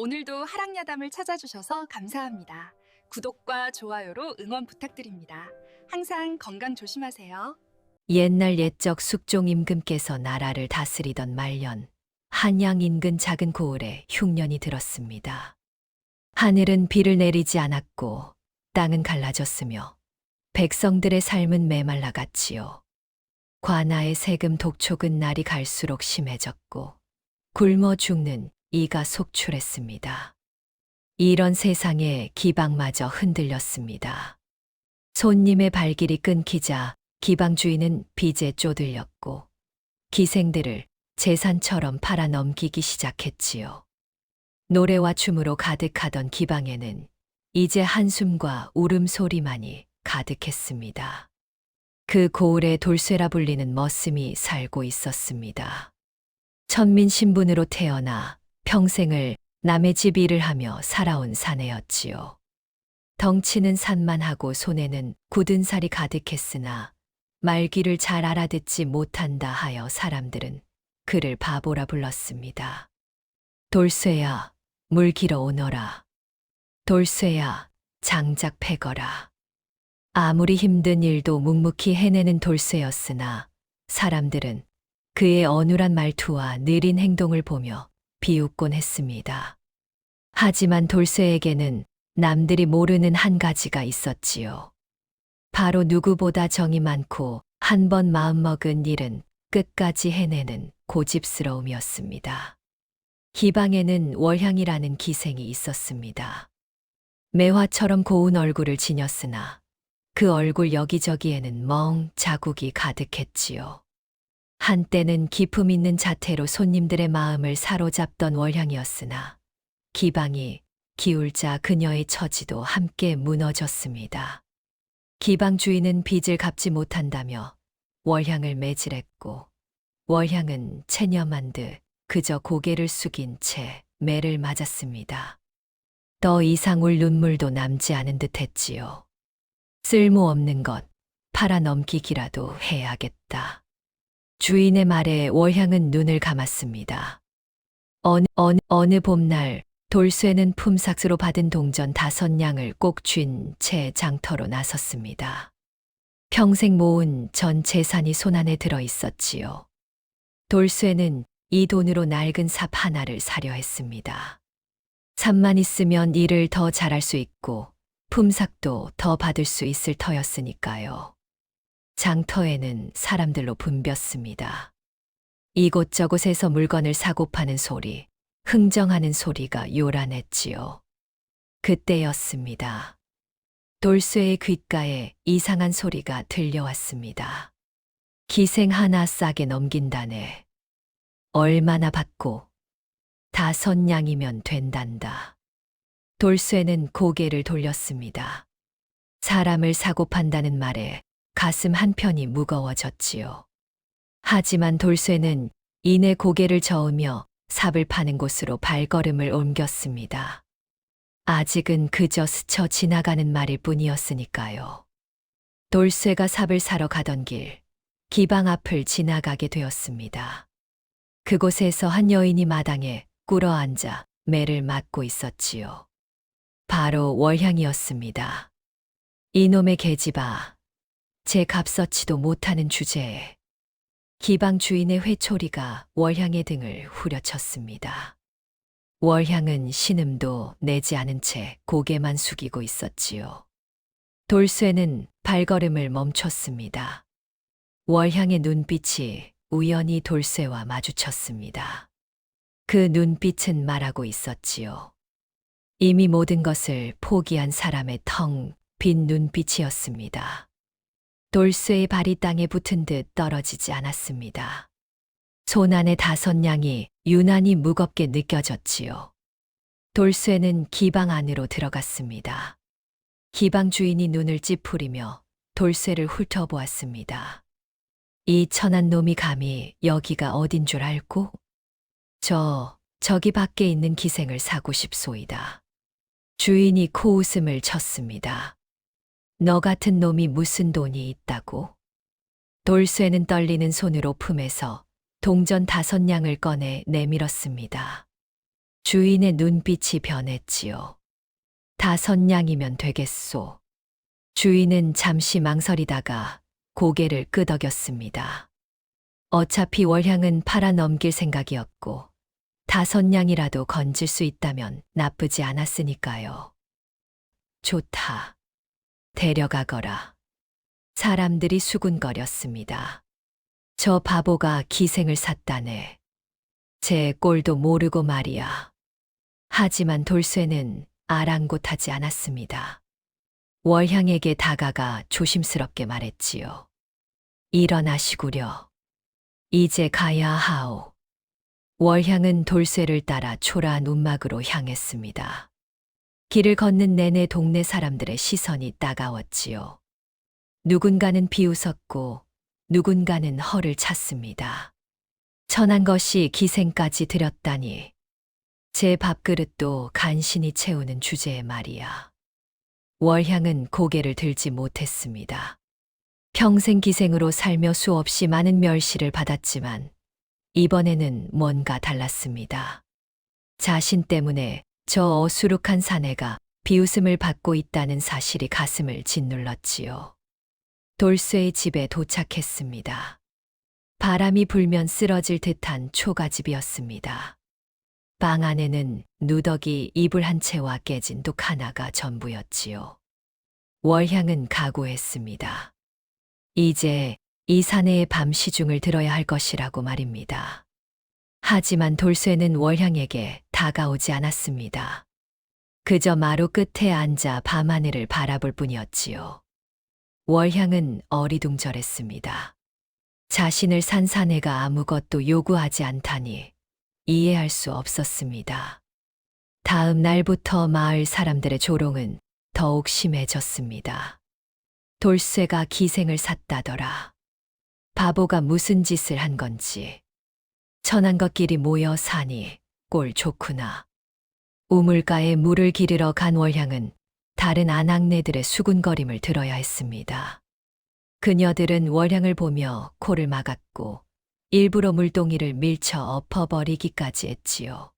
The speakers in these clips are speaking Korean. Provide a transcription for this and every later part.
오늘도 하랑야담을 찾아주셔서 감사합니다. 구독과 좋아요로 응원 부탁드립니다. 항상 건강 조심하세요. 옛날 옛적 숙종 임금께서 나라를 다스리던 말년, 한양 인근 작은 고을에 흉년이 들었습니다. 하늘은 비를 내리지 않았고 땅은 갈라졌으며 백성들의 삶은 메말라 갔지요. 관아의 세금 독촉은 날이 갈수록 심해졌고 굶어 죽는 이가 속출했습니다. 이런 세상에 기방마저 흔들렸습니다. 손님의 발길이 끊기자 기방 주인은 빚에 쪼들렸고 기생들을 재산처럼 팔아 넘기기 시작했지요. 노래와 춤으로 가득하던 기방에는 이제 한숨과 울음소리만이 가득했습니다. 그 고을에 돌쇠라 불리는 머슴이 살고 있었습니다. 천민 신분으로 태어나 평생을 남의 집 일을 하며 살아온 사내였지요. 덩치는 산만하고 손에는 굳은 살이 가득했으나 말귀를 잘 알아듣지 못한다 하여 사람들은 그를 바보라 불렀습니다. 돌쇠야, 물 길어 오너라. 돌쇠야, 장작 패거라. 아무리 힘든 일도 묵묵히 해내는 돌쇠였으나 사람들은 그의 어눌한 말투와 느린 행동을 보며 비웃곤 했습니다. 하지만 돌쇠에게는 남들이 모르는 한 가지가 있었지요. 바로 누구보다 정이 많고 한 번 마음먹은 일은 끝까지 해내는 고집스러움이었습니다. 기방에는 월향이라는 기생이 있었습니다. 매화처럼 고운 얼굴을 지녔으나 그 얼굴 여기저기에는 멍 자국이 가득했지요. 한때는 기품 있는 자태로 손님들의 마음을 사로잡던 월향이었으나 기방이 기울자 그녀의 처지도 함께 무너졌습니다. 기방 주인은 빚을 갚지 못한다며 월향을 매질했고 월향은 체념한 듯 그저 고개를 숙인 채 매를 맞았습니다. 더 이상 울 눈물도 남지 않은 듯 했지요. 쓸모없는 것 팔아 넘기기라도 해야겠다. 주인의 말에 월향은 눈을 감았습니다. 어느 봄날 돌쇠는 품삯으로 받은 동전 5냥을 꼭 쥔 채 장터로 나섰습니다. 평생 모은 전 재산이 손안에 들어 있었지요. 돌쇠는 이 돈으로 낡은 삽 하나를 사려 했습니다. 삽만 있으면 일을 더 잘할 수 있고 품삯도 더 받을 수 있을 터였으니까요. 장터에는 사람들로 붐볐습니다. 이곳저곳에서 물건을 사고 파는 소리, 흥정하는 소리가 요란했지요. 그때였습니다. 돌쇠의 귓가에 이상한 소리가 들려왔습니다. 기생 하나 싸게 넘긴다네. 얼마나 받고? 5냥이면 된단다. 돌쇠는 고개를 돌렸습니다. 사람을 사고 판다는 말에 가슴 한편이 무거워졌지요. 하지만 돌쇠는 이내 고개를 저으며 삽을 파는 곳으로 발걸음을 옮겼습니다. 아직은 그저 스쳐 지나가는 말일 뿐이었으니까요. 돌쇠가 삽을 사러 가던 길, 기방 앞을 지나가게 되었습니다. 그곳에서 한 여인이 마당에 꿇어 앉아 매를 맞고 있었지요. 바로 월향이었습니다. 이놈의 계집아, 제 값서치도 못하는 주제에 기방 주인의 회초리가 월향의 등을 후려쳤습니다. 월향은 신음도 내지 않은 채 고개만 숙이고 있었지요. 돌쇠는 발걸음을 멈췄습니다. 월향의 눈빛이 우연히 돌쇠와 마주쳤습니다. 그 눈빛은 말하고 있었지요. 이미 모든 것을 포기한 사람의 텅 빈 눈빛이었습니다. 돌쇠의 발이 땅에 붙은 듯 떨어지지 않았습니다. 손안의 5냥이 유난히 무겁게 느껴졌지요. 돌쇠는 기방 안으로 들어갔습니다. 기방 주인이 눈을 찌푸리며 돌쇠를 훑어보았습니다. 이 천한 놈이 감히 여기가 어딘 줄 알고? 저기 밖에 있는 기생을 사고 싶소이다. 주인이 코웃음을 쳤습니다. 너 같은 놈이 무슨 돈이 있다고? 돌쇠는 떨리는 손으로 품에서 동전 5냥을 꺼내 내밀었습니다. 주인의 눈빛이 변했지요. 5냥이면 되겠소. 주인은 잠시 망설이다가 고개를 끄덕였습니다. 어차피 월향은 팔아 넘길 생각이었고 5냥이라도 건질 수 있다면 나쁘지 않았으니까요. 좋다. 데려가거라. 사람들이 수군거렸습니다. 저 바보가 기생을 샀다네. 제 꼴도 모르고 말이야. 하지만 돌쇠는 아랑곳하지 않았습니다. 월향에게 다가가 조심스럽게 말했지요. 일어나시구려. 이제 가야 하오. 월향은 돌쇠를 따라 초라한 움막으로 향했습니다. 길을 걷는 내내 동네 사람들의 시선이 따가웠지요. 누군가는 비웃었고 누군가는 허를 찼습니다. 천한 것이 기생까지 들였다니. 제 밥그릇도 간신히 채우는 주제에 말이야. 월향은 고개를 들지 못했습니다. 평생 기생으로 살며 수없이 많은 멸시를 받았지만 이번에는 뭔가 달랐습니다. 자신 때문에 저 어수룩한 사내가 비웃음을 받고 있다는 사실이 가슴을 짓눌렀지요. 돌쇠의 집에 도착했습니다. 바람이 불면 쓰러질 듯한 초가집이었습니다. 방 안에는 누더기 이불 한 채와 깨진 독 하나가 전부였지요. 월향은 각오했습니다. 이제 이 사내의 밤 시중을 들어야 할 것이라고 말입니다. 하지만 돌쇠는 월향에게 다가오지 않았습니다. 그저 마루 끝에 앉아 밤하늘을 바라볼 뿐이었지요. 월향은 어리둥절했습니다. 자신을 산 사내가 아무것도 요구하지 않다니 이해할 수 없었습니다. 다음 날부터 마을 사람들의 조롱은 더욱 심해졌습니다. 돌쇠가 기생을 샀다더라. 바보가 무슨 짓을 한 건지. 천한 것끼리 모여 사니 꼴 좋구나. 우물가에 물을 기르러 간 월향은 다른 아낙네들의 수군거림을 들어야 했습니다. 그녀들은 월향을 보며 코를 막았고 일부러 물동이를 밀쳐 엎어버리기까지 했지요.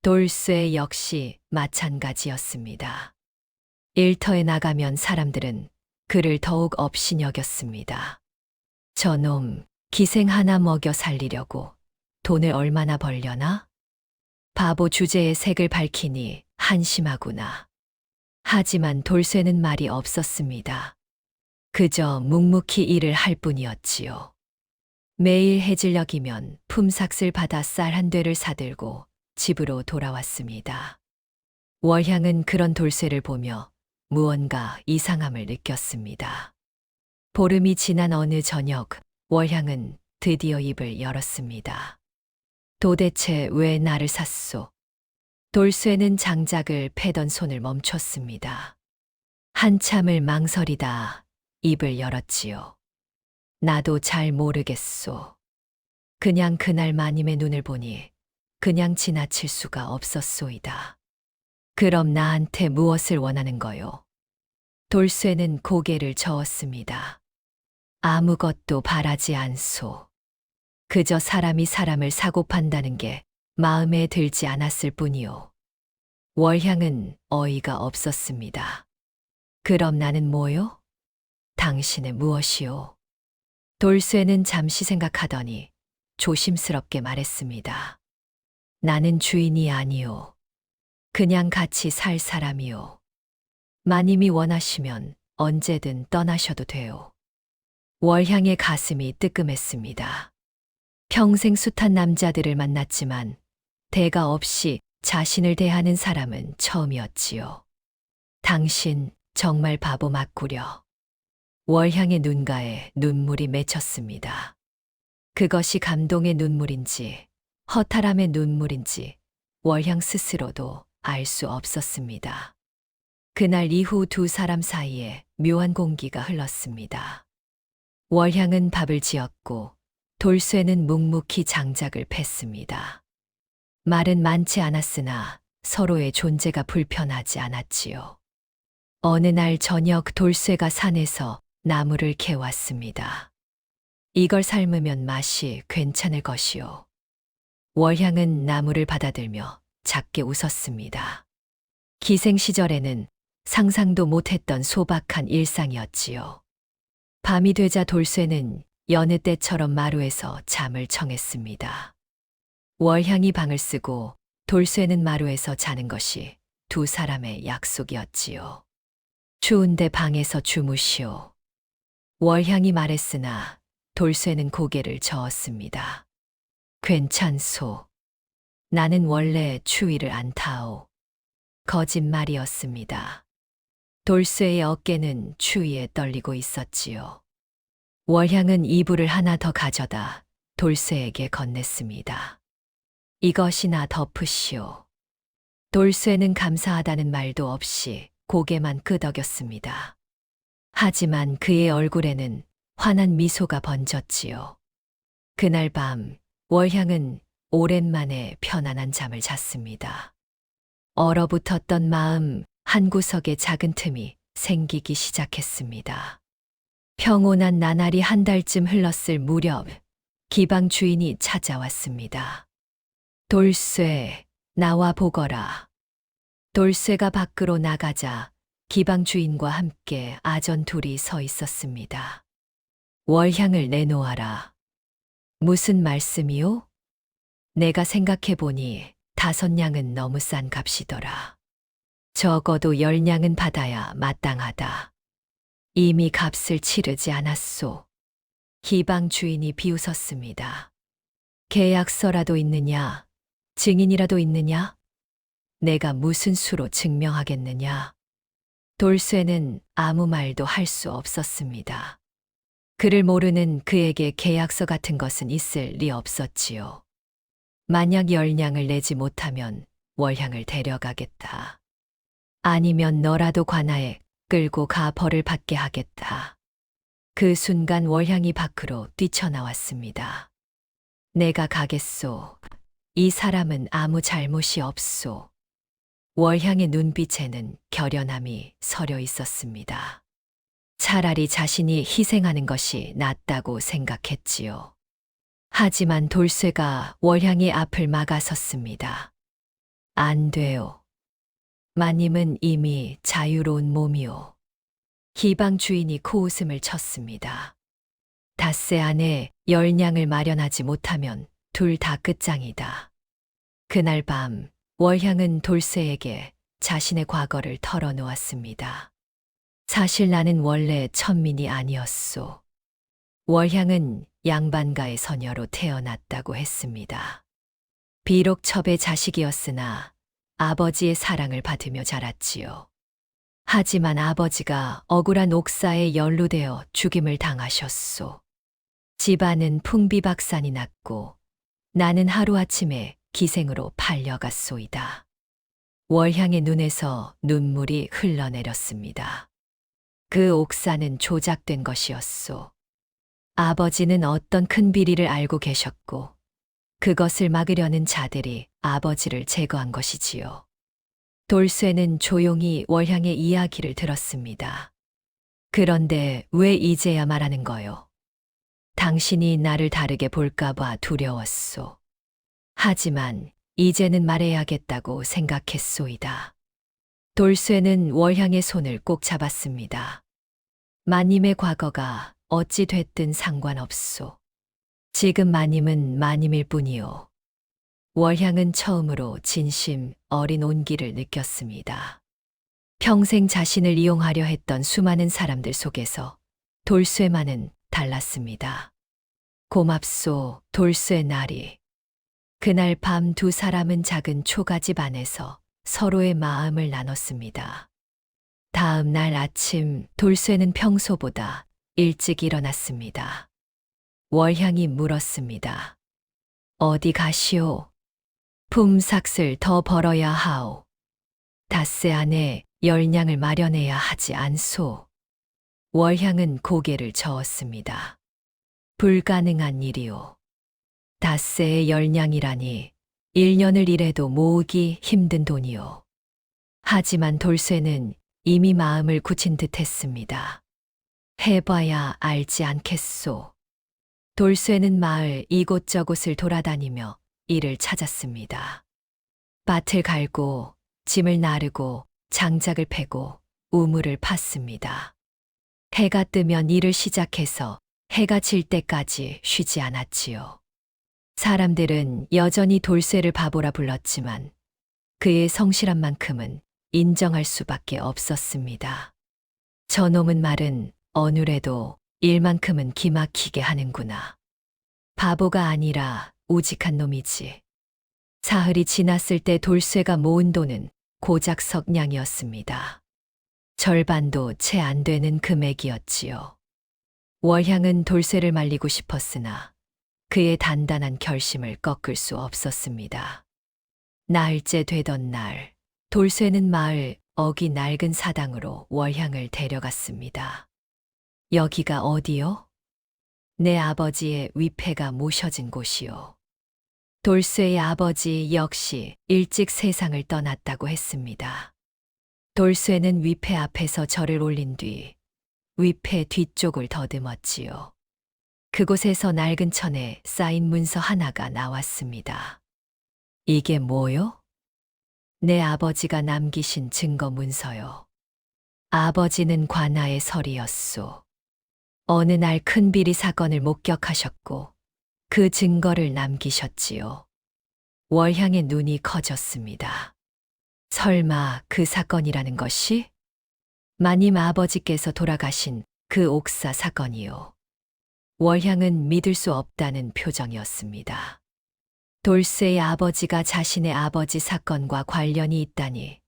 돌쇠 역시 마찬가지였습니다. 일터에 나가면 사람들은 그를 더욱 업신여겼습니다. 저놈 기생 하나 먹여 살리려고 돈을 얼마나 벌려나? 바보 주제의 색을 밝히니 한심하구나. 하지만 돌쇠는 말이 없었습니다. 그저 묵묵히 일을 할 뿐이었지요. 매일 해질녘이면 품삯을 받아 쌀 한 되를 사들고 집으로 돌아왔습니다. 월향은 그런 돌쇠를 보며 무언가 이상함을 느꼈습니다. 보름이 지난 어느 저녁, 월향은 드디어 입을 열었습니다. 도대체 왜 나를 샀소? 돌쇠는 장작을 패던 손을 멈췄습니다. 한참을 망설이다 입을 열었지요. 나도 잘 모르겠소. 그냥 그날 마님의 눈을 보니 그냥 지나칠 수가 없었소이다. 그럼 나한테 무엇을 원하는 거요? 돌쇠는 고개를 저었습니다. 아무것도 바라지 않소. 그저 사람이 사람을 사고 판다는 게 마음에 들지 않았을 뿐이요. 월향은 어이가 없었습니다. 그럼 나는 뭐요? 당신은 무엇이요? 돌쇠는 잠시 생각하더니 조심스럽게 말했습니다. 나는 주인이 아니요. 그냥 같이 살 사람이요. 마님이 원하시면 언제든 떠나셔도 돼요. 월향의 가슴이 뜨끔했습니다. 평생 숱한 남자들을 만났지만 대가 없이 자신을 대하는 사람은 처음이었지요. 당신 정말 바보 맞구려. 월향의 눈가에 눈물이 맺혔습니다. 그것이 감동의 눈물인지 허탈함의 눈물인지 월향 스스로도 알 수 없었습니다. 그날 이후 두 사람 사이에 묘한 공기가 흘렀습니다. 월향은 밥을 지었고 돌쇠는 묵묵히 장작을 팼습니다. 말은 많지 않았으나 서로의 존재가 불편하지 않았지요. 어느 날 저녁 돌쇠가 산에서 나무를 캐왔습니다. 이걸 삶으면 맛이 괜찮을 것이요. 월향은 나무를 받아들며 작게 웃었습니다. 기생 시절에는 상상도 못했던 소박한 일상이었지요. 밤이 되자 돌쇠는 여느 때처럼 마루에서 잠을 청했습니다. 월향이 방을 쓰고 돌쇠는 마루에서 자는 것이 두 사람의 약속이었지요. 추운데 방에서 주무시오. 월향이 말했으나 돌쇠는 고개를 저었습니다. 괜찮소. 나는 원래 추위를 안 타오. 거짓말이었습니다. 돌쇠의 어깨는 추위에 떨리고 있었지요. 월향은 이불을 하나 더 가져다 돌쇠에게 건넸습니다. 이것이나 덮으시오. 돌쇠는 감사하다는 말도 없이 고개만 끄덕였습니다. 하지만 그의 얼굴에는 환한 미소가 번졌지요. 그날 밤 월향은 오랜만에 편안한 잠을 잤습니다. 얼어붙었던 마음 한구석에 작은 틈이 생기기 시작했습니다. 평온한 나날이 한 달쯤 흘렀을 무렵 기방 주인이 찾아왔습니다. 돌쇠, 나와 보거라. 돌쇠가 밖으로 나가자 기방 주인과 함께 아전 둘이 서 있었습니다. 월향을 내놓아라. 무슨 말씀이요? 내가 생각해보니 5냥은 너무 싼 값이더라. 적어도 10냥은 받아야 마땅하다. 이미 값을 치르지 않았소. 기방 주인이 비웃었습니다. 계약서라도 있느냐? 증인이라도 있느냐? 내가 무슨 수로 증명하겠느냐? 돌쇠는 아무 말도 할 수 없었습니다. 그를 모르는 그에게 계약서 같은 것은 있을 리 없었지요. 만약 10냥을 내지 못하면 월향을 데려가겠다. 아니면 너라도 관아에 끌고 가 벌을 받게 하겠다. 그 순간 월향이 밖으로 뛰쳐나왔습니다. 내가 가겠소. 이 사람은 아무 잘못이 없소. 월향의 눈빛에는 결연함이 서려 있었습니다. 차라리 자신이 희생하는 것이 낫다고 생각했지요. 하지만 돌쇠가 월향의 앞을 막아섰습니다. 안 돼요. 마님은 이미 자유로운 몸이오. 기방 주인이 코웃음을 쳤습니다. 닷새 안에 10냥을 마련하지 못하면 둘 다 끝장이다. 그날 밤 월향은 돌쇠에게 자신의 과거를 털어놓았습니다. 사실 나는 원래 천민이 아니었소. 월향은 양반가의 서녀로 태어났다고 했습니다. 비록 첩의 자식이었으나 아버지의 사랑을 받으며 자랐지요. 하지만 아버지가 억울한 옥사에 연루되어 죽임을 당하셨소. 집안은 풍비박산이 났고 나는 하루아침에 기생으로 팔려갔소이다. 월향의 눈에서 눈물이 흘러내렸습니다. 그 옥사는 조작된 것이었소. 아버지는 어떤 큰 비리를 알고 계셨고 그것을 막으려는 자들이 아버지를 제거한 것이지요. 돌쇠는 조용히 월향의 이야기를 들었습니다. 그런데 왜 이제야 말하는 거요? 당신이 나를 다르게 볼까봐 두려웠소. 하지만 이제는 말해야겠다고 생각했소이다. 돌쇠는 월향의 손을 꼭 잡았습니다. 마님의 과거가 어찌 됐든 상관없소. 지금 마님은 마님일 뿐이요. 월향은 처음으로 진심 어린 온기를 느꼈습니다. 평생 자신을 이용하려 했던 수많은 사람들 속에서 돌쇠만은 달랐습니다. 고맙소, 돌쇠 나리. 그날 밤 두 사람은 작은 초가집 안에서 서로의 마음을 나눴습니다. 다음 날 아침 돌쇠는 평소보다 일찍 일어났습니다. 월향이 물었습니다. 어디 가시오? 품삯을 더 벌어야 하오. 닷새 안에 10냥을 마련해야 하지 않소. 월향은 고개를 저었습니다. 불가능한 일이오. 닷새에 10냥이라니 1년을 일해도 모으기 힘든 돈이오. 하지만 돌쇠는 이미 마음을 굳힌 듯 했습니다. 해봐야 알지 않겠소. 돌쇠는 마을 이곳저곳을 돌아다니며 일을 찾았습니다. 밭을 갈고 짐을 나르고 장작을 패고 우물을 팠습니다. 해가 뜨면 일을 시작해서 해가 질 때까지 쉬지 않았지요. 사람들은 여전히 돌쇠를 바보라 불렀지만 그의 성실한 만큼은 인정할 수밖에 없었습니다. 저놈은 말은 어느래도 일만큼은 기막히게 하는구나. 바보가 아니라 우직한 놈이지. 사흘이 지났을 때 돌쇠가 모은 돈은 고작 석냥이었습니다. 절반도 채 안 되는 금액이었지요. 월향은 돌쇠를 말리고 싶었으나 그의 단단한 결심을 꺾을 수 없었습니다. 나흘째 되던 날, 돌쇠는 마을 어기 낡은 사당으로 월향을 데려갔습니다. 여기가 어디요? 내 아버지의 위패가 모셔진 곳이요. 돌쇠의 아버지 역시 일찍 세상을 떠났다고 했습니다. 돌쇠는 위패 앞에서 절을 올린 뒤 위패 뒤쪽을 더듬었지요. 그곳에서 낡은 천에 쌓인 문서 하나가 나왔습니다. 이게 뭐요? 내 아버지가 남기신 증거 문서요. 아버지는 관아의 설이었소. 어느 날 큰 비리 사건을 목격하셨고 그 증거를 남기셨지요. 월향의 눈이 커졌습니다. 설마 그 사건이라는 것이? 마님 아버지께서 돌아가신 그 옥사 사건이요. 월향은 믿을 수 없다는 표정이었습니다. 돌쇠의 아버지가 자신의 아버지 사건과 관련이 있다니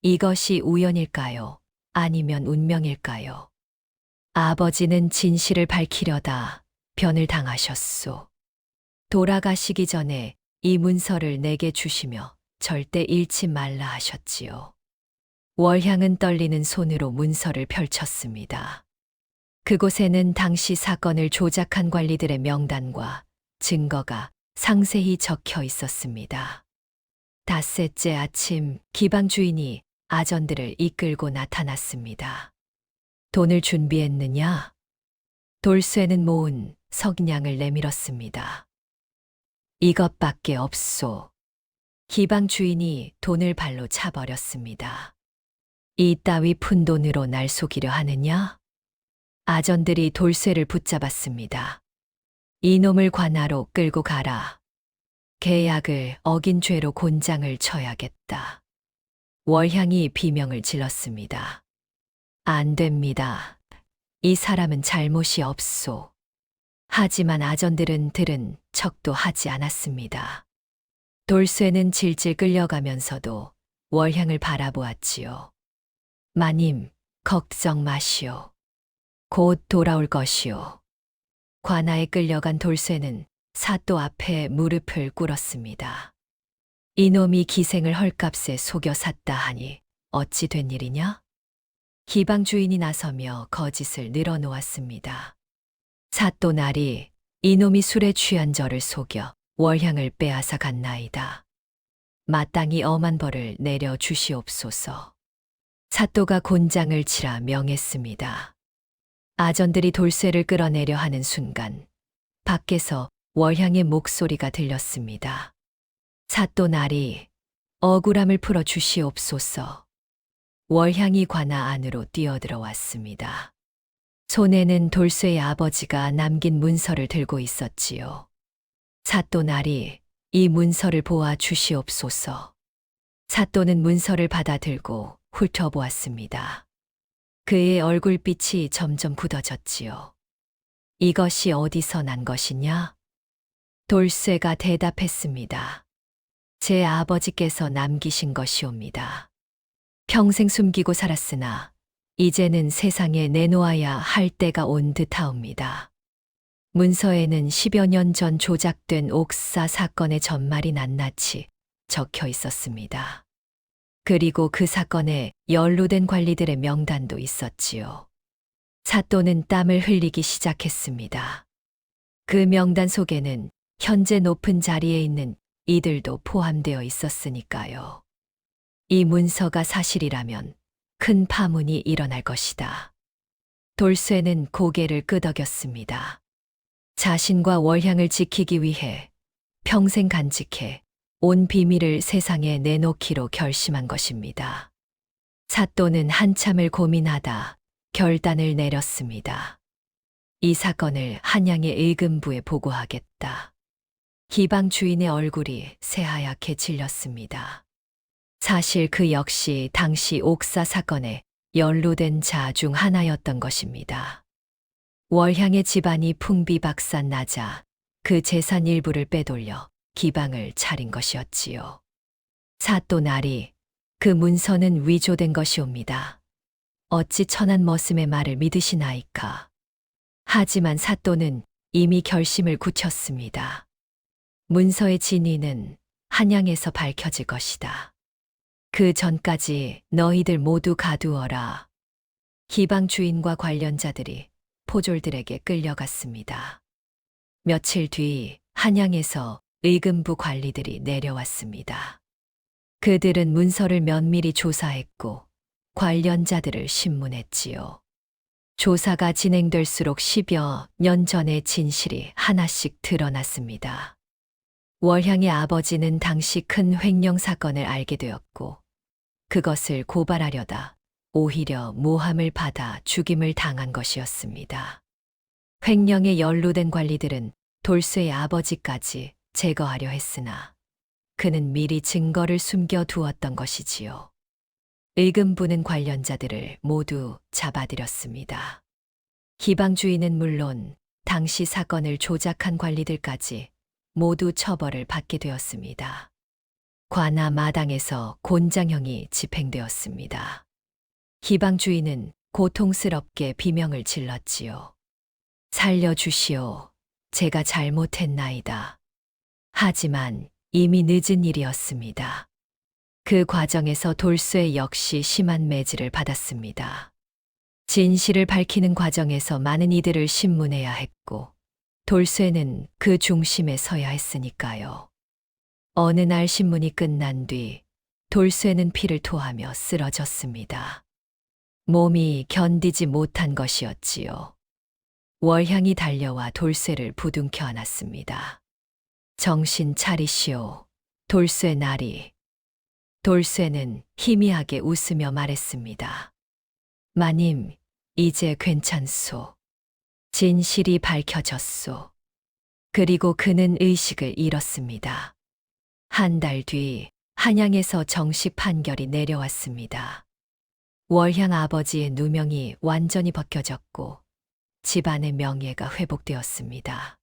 이것이 우연일까요? 아니면 운명일까요? 아버지는 진실을 밝히려다 변을 당하셨소. 돌아가시기 전에 이 문서를 내게 주시며 절대 잃지 말라 하셨지요. 월향은 떨리는 손으로 문서를 펼쳤습니다. 그곳에는 당시 사건을 조작한 관리들의 명단과 증거가 상세히 적혀 있었습니다. 닷새째 아침 기방 주인이 아전들을 이끌고 나타났습니다. 돈을 준비했느냐? 돌쇠는 모은 석냥을 내밀었습니다. 이것밖에 없소. 기방 주인이 돈을 발로 차버렸습니다. 이 따위 푼돈으로 날 속이려 하느냐? 아전들이 돌쇠를 붙잡았습니다. 이놈을 관아로 끌고 가라. 계약을 어긴 죄로 곤장을 쳐야겠다. 월향이 비명을 질렀습니다. 안 됩니다. 이 사람은 잘못이 없소. 하지만 아전들은 들은 척도 하지 않았습니다. 돌쇠는 질질 끌려가면서도 월향을 바라보았지요. 마님, 걱정 마시오. 곧 돌아올 것이오. 관아에 끌려간 돌쇠는 사또 앞에 무릎을 꿇었습니다. 이놈이 기생을 헐값에 속여 샀다 하니 어찌 된 일이냐? 기방 주인이 나서며 거짓을 늘어놓았습니다. 사또 날이 이놈이 술에 취한 저를 속여 월향을 빼앗아 갔나이다. 마땅히 엄한 벌을 내려 주시옵소서. 사또가 곤장을 치라 명했습니다. 아전들이 돌쇠를 끌어내려 하는 순간 밖에서 월향의 목소리가 들렸습니다. 사또 날이 억울함을 풀어 주시옵소서. 월향이 관아 안으로 뛰어들어왔습니다. 손에는 돌쇠의 아버지가 남긴 문서를 들고 있었지요. 사또 날이 이 문서를 보아 주시옵소서. 사또는 문서를 받아 들고 훑어보았습니다. 그의 얼굴빛이 점점 굳어졌지요. 이것이 어디서 난 것이냐? 돌쇠가 대답했습니다. 제 아버지께서 남기신 것이옵니다. 평생 숨기고 살았으나 이제는 세상에 내놓아야 할 때가 온 듯하옵니다. 문서에는 10여 년 전 조작된 옥사 사건의 전말이 낱낱이 적혀 있었습니다. 그리고 그 사건에 연루된 관리들의 명단도 있었지요. 사또는 땀을 흘리기 시작했습니다. 그 명단 속에는 현재 높은 자리에 있는 이들도 포함되어 있었으니까요. 이 문서가 사실이라면 큰 파문이 일어날 것이다. 돌쇠는 고개를 끄덕였습니다. 자신과 월향을 지키기 위해 평생 간직해 온 비밀을 세상에 내놓기로 결심한 것입니다. 사또는 한참을 고민하다 결단을 내렸습니다. 이 사건을 한양의 의금부에 보고하겠다. 기방 주인의 얼굴이 새하얗게 질렸습니다. 사실 그 역시 당시 옥사 사건에 연루된 자 중 하나였던 것입니다. 월향의 집안이 풍비박산 나자 그 재산 일부를 빼돌려 기방을 차린 것이었지요. 사또 날이 그 문서는 위조된 것이옵니다. 어찌 천한 머슴의 말을 믿으시나이까. 하지만 사또는 이미 결심을 굳혔습니다. 문서의 진위는 한양에서 밝혀질 것이다. 그 전까지 너희들 모두 가두어라. 기방 주인과 관련자들이 포졸들에게 끌려갔습니다. 며칠 뒤 한양에서 의금부 관리들이 내려왔습니다. 그들은 문서를 면밀히 조사했고 관련자들을 신문했지요. 조사가 진행될수록 10여 년 전의 진실이 하나씩 드러났습니다. 월향의 아버지는 당시 큰 횡령 사건을 알게 되었고 그것을 고발하려다 오히려 모함을 받아 죽임을 당한 것이었습니다. 횡령에 연루된 관리들은 돌쇠의 아버지까지 제거하려 했으나 그는 미리 증거를 숨겨두었던 것이지요. 의금부는 관련자들을 모두 잡아들였습니다. 기방주의는 물론 당시 사건을 조작한 관리들까지 모두 처벌을 받게 되었습니다. 관아 마당에서 곤장형이 집행되었습니다. 기방주의는 고통스럽게 비명을 질렀지요. 살려주시오. 제가 잘못했나이다. 하지만 이미 늦은 일이었습니다. 그 과정에서 돌쇠 역시 심한 매질을 받았습니다. 진실을 밝히는 과정에서 많은 이들을 신문해야 했고 돌쇠는 그 중심에 서야 했으니까요. 어느 날 신문이 끝난 뒤 돌쇠는 피를 토하며 쓰러졌습니다. 몸이 견디지 못한 것이었지요. 월향이 달려와 돌쇠를 부둥켜 안았습니다. 정신 차리시오. 돌쇠 나리. 돌쇠는 희미하게 웃으며 말했습니다. 마님, 이제 괜찮소. 진실이 밝혀졌소. 그리고 그는 의식을 잃었습니다. 한 달 뒤 한양에서 정식 판결이 내려왔습니다. 월향 아버지의 누명이 완전히 벗겨졌고 집안의 명예가 회복되었습니다.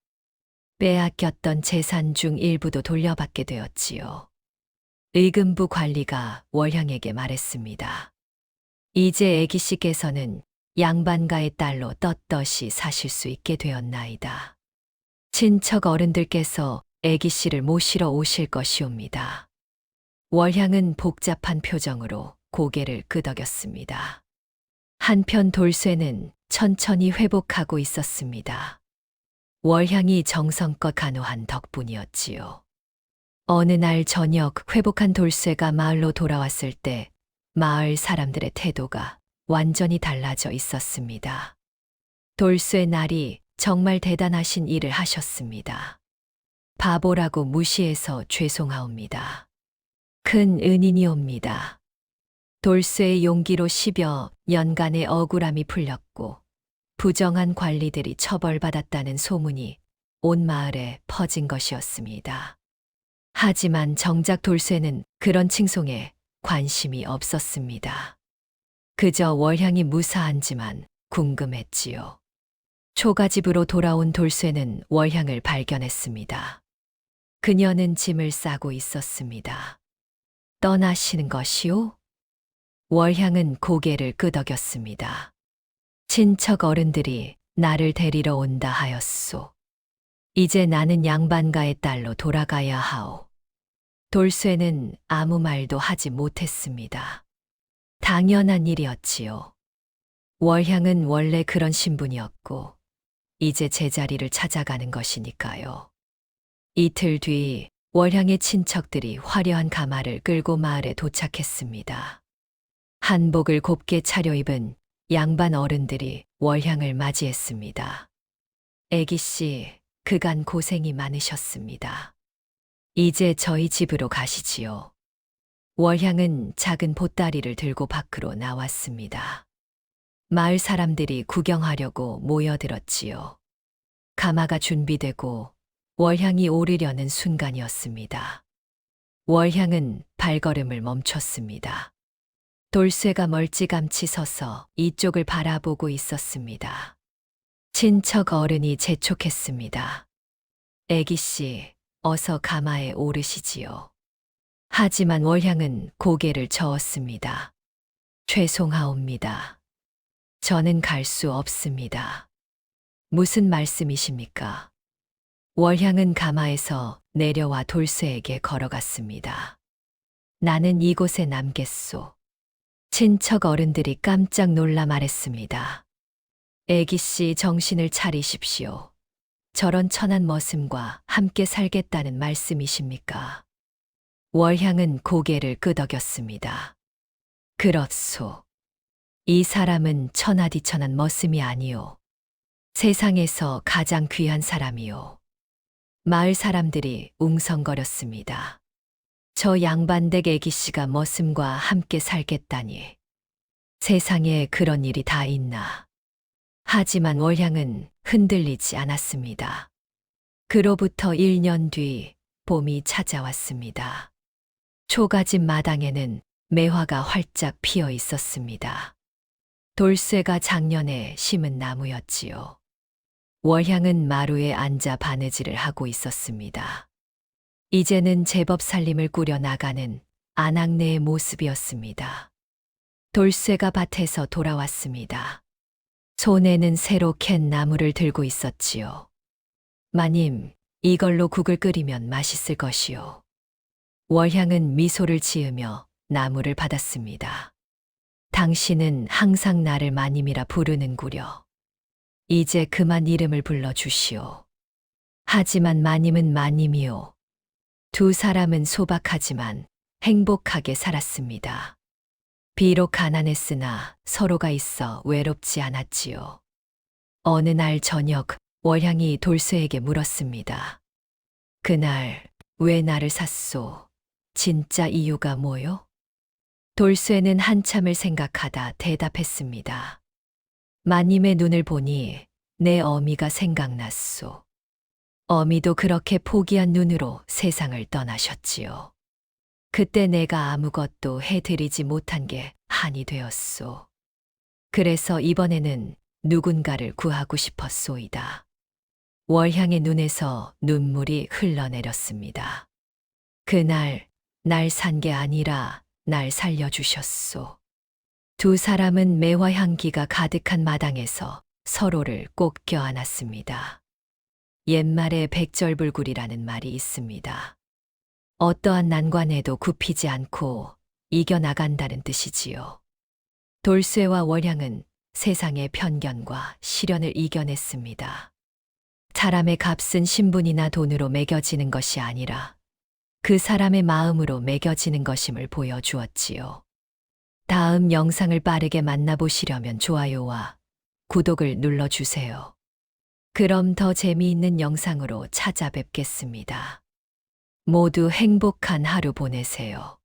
빼앗겼던 재산 중 일부도 돌려받게 되었지요. 의금부 관리가 월향에게 말했습니다. 이제 애기 씨께서는 양반가의 딸로 떳떳이 사실 수 있게 되었나이다. 친척 어른들께서 애기 씨를 모시러 오실 것이옵니다. 월향은 복잡한 표정으로 고개를 끄덕였습니다. 한편 돌쇠는 천천히 회복하고 있었습니다. 월향이 정성껏 간호한 덕분이었지요. 어느 날 저녁 회복한 돌쇠가 마을로 돌아왔을 때 마을 사람들의 태도가 완전히 달라져 있었습니다. 돌쇠 날이 정말 대단하신 일을 하셨습니다. 바보라고 무시해서 죄송하옵니다. 큰 은인이옵니다. 돌쇠의 용기로 10여 년간의 억울함이 풀렸고 부정한 관리들이 처벌받았다는 소문이 온 마을에 퍼진 것이었습니다. 하지만 정작 돌쇠는 그런 칭송에 관심이 없었습니다. 그저 월향이 무사한지만 궁금했지요. 초가집으로 돌아온 돌쇠는 월향을 발견했습니다. 그녀는 짐을 싸고 있었습니다. 떠나시는 것이오? 월향은 고개를 끄덕였습니다. 친척 어른들이 나를 데리러 온다 하였소. 이제 나는 양반가의 딸로 돌아가야 하오. 돌쇠는 아무 말도 하지 못했습니다. 당연한 일이었지요. 월향은 원래 그런 신분이었고 이제 제자리를 찾아가는 것이니까요. 이틀 뒤 월향의 친척들이 화려한 가마를 끌고 마을에 도착했습니다. 한복을 곱게 차려입은 양반 어른들이 월향을 맞이했습니다. 애기 씨, 그간 고생이 많으셨습니다. 이제 저희 집으로 가시지요. 월향은 작은 보따리를 들고 밖으로 나왔습니다. 마을 사람들이 구경하려고 모여들었지요. 가마가 준비되고 월향이 오르려는 순간이었습니다. 월향은 발걸음을 멈췄습니다. 돌쇠가 멀찌감치 서서 이쪽을 바라보고 있었습니다. 친척 어른이 재촉했습니다. 애기씨, 어서 가마에 오르시지요. 하지만 월향은 고개를 저었습니다. 죄송하옵니다. 저는 갈 수 없습니다. 무슨 말씀이십니까? 월향은 가마에서 내려와 돌쇠에게 걸어갔습니다. 나는 이곳에 남겠소. 친척 어른들이 깜짝 놀라 말했습니다. 애기씨 정신을 차리십시오. 저런 천한 머슴과 함께 살겠다는 말씀이십니까? 월향은 고개를 끄덕였습니다. 그렇소. 이 사람은 천하디천한 머슴이 아니오. 세상에서 가장 귀한 사람이오. 마을 사람들이 웅성거렸습니다. 저 양반댁 애기씨가 머슴과 함께 살겠다니. 세상에 그런 일이 다 있나. 하지만 월향은 흔들리지 않았습니다. 그로부터 1년 뒤 봄이 찾아왔습니다. 초가집 마당에는 매화가 활짝 피어 있었습니다. 돌쇠가 작년에 심은 나무였지요. 월향은 마루에 앉아 바느질을 하고 있었습니다. 이제는 제법 살림을 꾸려 나가는 아낙네의 모습이었습니다. 돌쇠가 밭에서 돌아왔습니다. 손에는 새로 캔 나무를 들고 있었지요. 마님, 이걸로 국을 끓이면 맛있을 것이요. 월향은 미소를 지으며 나무를 받았습니다. 당신은 항상 나를 마님이라 부르는구려. 이제 그만 이름을 불러주시오. 하지만 마님은 마님이요. 두 사람은 소박하지만 행복하게 살았습니다. 비록 가난했으나 서로가 있어 외롭지 않았지요. 어느 날 저녁 월향이 돌쇠에게 물었습니다. 그날 왜 나를 샀소? 진짜 이유가 뭐요? 돌쇠는 한참을 생각하다 대답했습니다. 마님의 눈을 보니 내 어미가 생각났소. 어미도 그렇게 포기한 눈으로 세상을 떠나셨지요. 그때 내가 아무것도 해드리지 못한 게 한이 되었소. 그래서 이번에는 누군가를 구하고 싶었소이다. 월향의 눈에서 눈물이 흘러내렸습니다. 그날 날 산 게 아니라 날 살려주셨소. 두 사람은 매화 향기가 가득한 마당에서 서로를 꼭 껴안았습니다. 옛말에 백절불굴이라는 말이 있습니다. 어떠한 난관에도 굽히지 않고 이겨나간다는 뜻이지요. 돌쇠와 월향은 세상의 편견과 시련을 이겨냈습니다. 사람의 값은 신분이나 돈으로 매겨지는 것이 아니라 그 사람의 마음으로 매겨지는 것임을 보여주었지요. 다음 영상을 빠르게 만나보시려면 좋아요와 구독을 눌러주세요. 그럼 더 재미있는 영상으로 찾아뵙겠습니다. 모두 행복한 하루 보내세요.